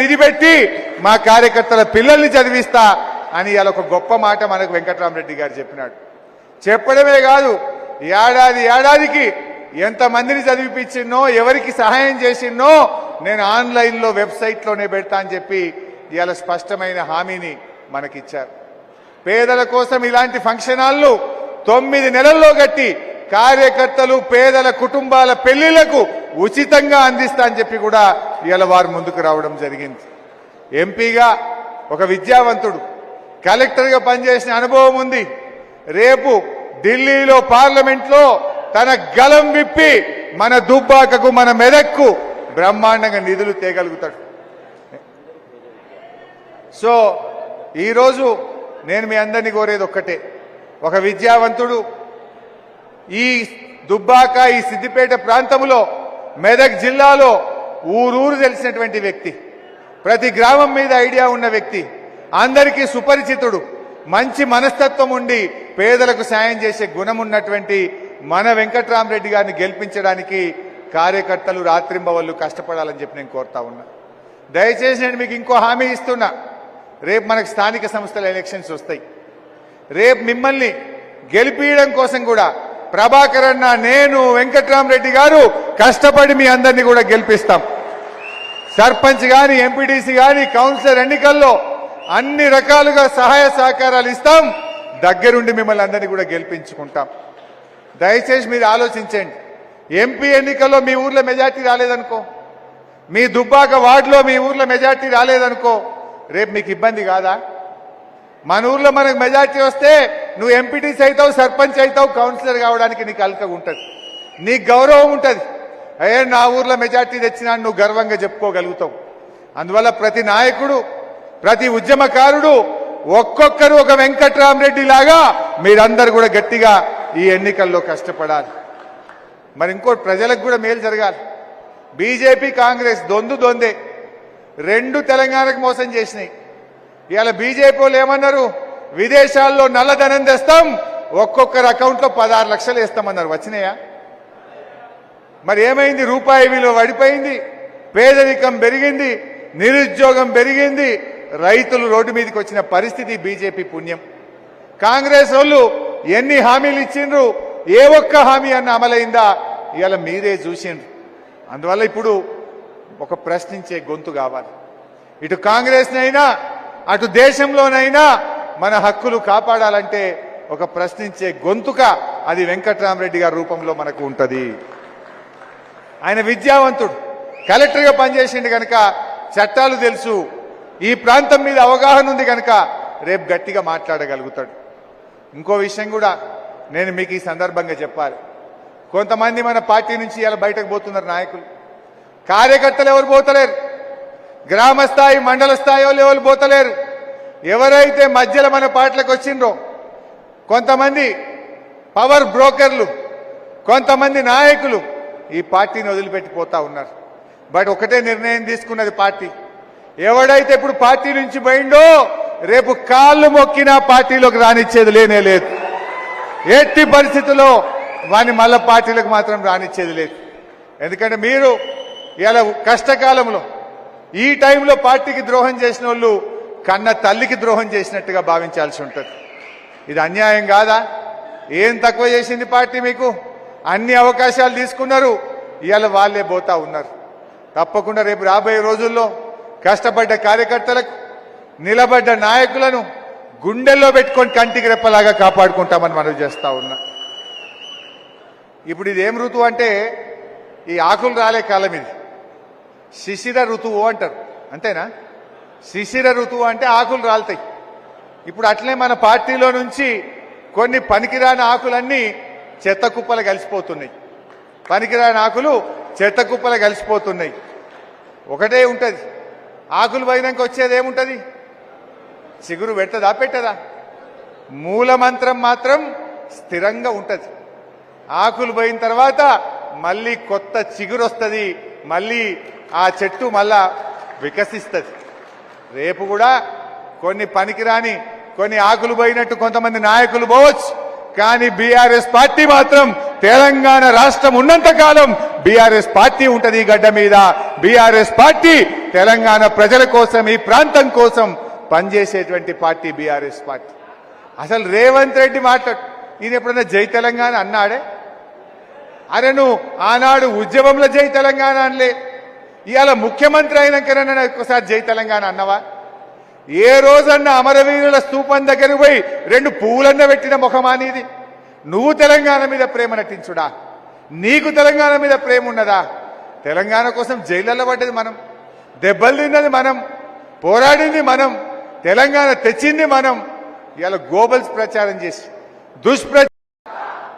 నిధి పెట్టి మా కార్యకర్తల పిల్లల్ని చదివిస్తా అని ఇలా ఒక గొప్ప మాట మనకు వెంకట్రామరెడ్డి గారు చెప్పినాడు. చెప్పడమే కాదు, ఏడాదికి ఎంతమందిని చదివిపించినో, ఎవరికి సహాయం చేసినో నేను ఆన్లైన్లో వెబ్సైట్లోనే పెడతా అని చెప్పి ఇవాళ స్పష్టమైన హామీని మనకిచ్చారు. పేదల కోసం ఇలాంటి ఫంక్షన్ హాల్ను 9 నెలల్లో కట్టి కార్యకర్తలు పేదల కుటుంబాల పెళ్లిళ్లకు ఉచితంగా అందిస్తా అని చెప్పి కూడా ఇవాళ వారు ముందుకు రావడం జరిగింది. ఎంపీగా ఒక విద్యావంతుడు, కలెక్టర్గా పనిచేసిన అనుభవం ఉంది. రేపు ఢిల్లీలో పార్లమెంట్లో తన గలం విప్పి మన దుబ్బాకకు, మన మెదక్కు బ్రహ్మాండంగా నిధులు తేగలుగుతాడు. సో ఈరోజు నేను మీ అందరినీ కోరేది ఒక్కటే, ఒక విద్యావంతుడు ఈ దుబ్బాక, ఈ సిద్దిపేట ప్రాంతంలో, మెదక్ జిల్లాలో ఊరూరు తెలిసినటువంటి వ్యక్తి, ప్రతి గ్రామం మీద ఐడియా ఉన్న వ్యక్తి, అందరికీ సుపరిచితుడు, మంచి మనస్తత్వం ఉండి పేదలకు సాయం చేసే గుణం ఉన్నటువంటి మన వెంకట్రామరెడ్డి గారిని గెలిపించడానికి కార్యకర్తలు రాత్రింబవళ్ళు కష్టపడాలని చెప్పి నేను కోరుతా ఉన్నా. దయచేసి నేను మీకు ఇంకో హామీ ఇస్తున్నా. రేపు మనకు స్థానిక సంస్థల ఎలక్షన్స్ వస్తాయి. రేపు మిమ్మల్ని గెలిపించడం కోసం కూడా ప్రభాకర్ అన్న, నేను, వెంకట్రామరెడ్డి గారు కష్టపడి మీ అందరినీ కూడా గెలిపిస్తాం. సర్పంచ్ గాని, ఎంపీటీసీ గాని, కౌన్సిలర్ ఎన్నికల్లో అన్ని రకాలుగా సహాయ సహకారాలు ఇస్తాం. దగ్గరుండి మిమ్మల్ని అందరినీ కూడా గెలిపించుకుంటాం. దయచేసి మీరు ఆలోచించండి. ఎంపీ ఎన్నికల్లో మీ ఊర్లో మెజార్టీ రాలేదనుకో, మీ దుబ్బాక వార్డులో మీ ఊర్లో మెజార్టీ రాలేదనుకో, రేపు మీకు ఇబ్బంది కాదా? మన ఊర్లో మనకు మెజార్టీ వస్తే నువ్వు ఎంపీటీసీ అవుతావు, సర్పంచ్ అవుతావు, కౌన్సిలర్ కావడానికి నీకు అల్కగా ఉంటుంది, నీకు గౌరవం ఉంటుంది. అయ్యే నా ఊర్లో మెజార్టీ తెచ్చినా నువ్వు గర్వంగా చెప్పుకోగలుగుతావు. అందువల్ల ప్రతి నాయకుడు, ప్రతి ఉద్యమకారుడు ఒక్కొక్కరు ఒక వెంకట్రామరెడ్డి లాగా మీరందరూ కూడా గట్టిగా ఈ ఎన్నికల్లో కష్టపడాలి. మరి ఇంకోటి, ప్రజలకు కూడా మేలు జరగాలి. బీజేపీ కాంగ్రెస్ దొందే, రెండు తెలంగాణకు మోసం చేసినాయి. ఇవాళ బీజేపీ వాళ్ళు ఏమన్నారు, విదేశాల్లో నల్లధనం తెస్తాం, ఒక్కొక్కరి అకౌంట్లో 16 లక్షలు వేస్తామన్నారు. వచ్చినాయా? మరి ఏమైంది? రూపాయి విలువ పడిపోయింది, పేదరికం పెరిగింది, నిరుద్యోగం పెరిగింది, రైతులు రోడ్డు మీదకి వచ్చిన పరిస్థితి బీజేపీ పుణ్యం. కాంగ్రెస్ వాళ్ళు ఎన్ని హామీలు ఇచ్చిండ్రు, ఏ ఒక్క హామీ అన్న అమలైందా? ఇవాళ మీరే చూసిండ్రు. అందువల్ల ఇప్పుడు ఒక ప్రశ్నించే గొంతు కావాలి. ఇటు కాంగ్రెస్నైనా అటు దేశంలోనైనా మన హక్కులు కాపాడాలంటే ఒక ప్రశ్నించే గొంతుక అది వెంకట్రామరెడ్డి గారి రూపంలో మనకు ఉంటుంది. ఆయన విద్యావంతుడు, కలెక్టర్గా పనిచేసిండు కనుక చట్టాలు తెలుసు, ఈ ప్రాంతం మీద అవగాహన ఉంది కనుక రేపు గట్టిగా మాట్లాడగలుగుతాడు. ఇంకో విషయం కూడా నేను మీకు ఈ సందర్భంగా చెప్పాలి. కొంతమంది మన పార్టీ నుంచి ఇలా బయటకు పోతున్నారు నాయకులు, కార్యకర్తలు ఎవరు పోతలేరు, గ్రామ స్థాయి మండల స్థాయి వాళ్ళు ఎవరు పోతలేరు. ఎవరైతే మధ్యలో మన పార్టీలకు వచ్చిండ్రో కొంతమంది పవర్ బ్రోకర్లు, కొంతమంది నాయకులు ఈ పార్టీని వదిలిపెట్టిపోతా ఉన్నారు. బట్ ఒకటే నిర్ణయం తీసుకున్నది పార్టీ, ఎవడైతే ఇప్పుడు పార్టీ నుంచి పోయిండో రేపు కాళ్ళు మొక్కినా పార్టీలోకి రానిచ్చేది లేనే లేదు. ఎట్టి పరిస్థితుల్లో వాని మళ్ళా పార్టీలకు మాత్రం రానిచ్చేది లేదు. ఎందుకంటే మీరు ఇలా కష్టకాలంలో ఈ టైంలో పార్టీకి ద్రోహం చేసిన వాళ్ళు కన్న తల్లికి ద్రోహం చేసినట్టుగా భావించాల్సి ఉంటుంది. ఇది అన్యాయం కాదా? ఏం తక్కువ చేసింది పార్టీ మీకు? అన్ని అవకాశాలు తీసుకున్నారు, ఇవాళ వాళ్ళే పోతా ఉన్నారు. తప్పకుండా రేపు రాబోయే రోజుల్లో కష్టపడ్డ కార్యకర్తలకు, నిలబడ్డ నాయకులను గుండెల్లో పెట్టుకొని కంటికి రెప్పలాగా కాపాడుకుంటామని మనం చేస్తా ఉన్నా. ఇప్పుడు ఇది ఏం ఋతువు అంటే, ఈ ఆకులు రాలే కాలం ఇది, శిశిర ఋతువు అంటారు, అంతేనా? శిశిర ఋతువు అంటే ఆకులు రాలుతాయి. ఇప్పుడు అట్లే మన పార్టీలో నుంచి కొన్ని పనికిరాని ఆకులన్నీ చెత్త కుప్పలు కలిసిపోతున్నాయి. పనికిరాని ఆకులు చెత్త కుప్పలు కలిసిపోతున్నాయి. ఒకటే ఉంటుంది, ఆకులు పోయినాక వచ్చేది ఏముంటుంది? చిగురు పెట్టదా పెట్టదా? మూలమంత్రం మాత్రం స్థిరంగా ఉంటుంది. ఆకులు పోయిన తర్వాత మళ్ళీ కొత్త చిగురు వస్తుంది, మళ్ళీ ఆ చెట్టు మళ్ళా వికసిస్తుంది. రేపు కూడా కొన్ని పనికిరాని, కొన్ని ఆకులు పోయినట్టు కొంతమంది నాయకులు పోవచ్చు, కానీ బీఆర్ఎస్ పార్టీ మాత్రం తెలంగాణ రాష్ట్రం ఉన్నంత కాలం బీఆర్ఎస్ పార్టీ ఉంటది. గడ్డ మీద బీఆర్ఎస్ పార్టీ తెలంగాణ ప్రజల కోసం ఈ ప్రాంతం కోసం పనిచేసేటువంటి పార్టీ బీఆర్ఎస్ పార్టీ. అసలు రేవంత్ రెడ్డి మాట్లాడు ఈయన ఎప్పుడన్నా జై తెలంగాణ అన్నాడే? అరే నువ్వు ఆనాడు ఉద్యమంలో జై తెలంగాణ అనలే, ఇవాళ ముఖ్యమంత్రి అయినాకనన్నా ఒక్కసారి జై తెలంగాణ అన్నవా? ఏ రోజన్నా అమరవీరుల స్తూపం దగ్గరకు పోయి 2 పువ్వులన్న పెట్టిన ముఖమానిది? నువ్వు తెలంగాణ మీద ప్రేమ నటించుడా? నీకు తెలంగాణ మీద ప్రేమ ఉన్నదా? తెలంగాణ కోసం జైళ్ళలో పడ్డది మనం, దెబ్బలు తిన్నది మనం, పోరాడింది మనం, తెలంగాణ తెచ్చింది మనం. ఇవాళ గోబల్స్ ప్రచారం చేసి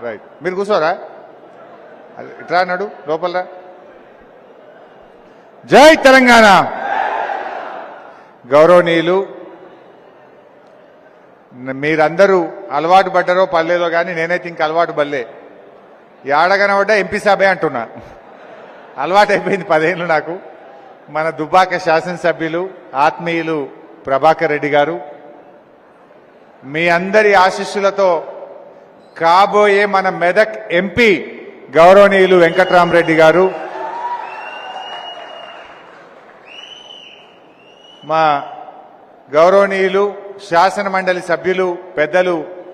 రైట్ మీరు కూర్చోరా, ఇట్రా అన్నాడు లోపలరా. జై తెలంగాణ. గౌరవనీయులు, మీరందరూ అలవాటు పడ్డారో పర్లేదో కానీ నేనైతే ఇంక అలవాటు పడలే. ఏడగనబడ్డా ఎంపీ సభే అంటున్నా, అలవాటు అయిపోయింది 10 ఏళ్ళు నాకు. మన దుబ్బాక శాసనసభ్యులు ఆత్మీయులు ప్రభాకర్ రెడ్డి గారు, మీ అందరి ఆశీస్సులతో కాబోయే మన మెదక్ ఎంపీ గౌరవనీయులు వెంకట్రామరెడ్డి గారు, మా గౌరవనీయులు శాసన మండలి సభ్యులు పెద్దలు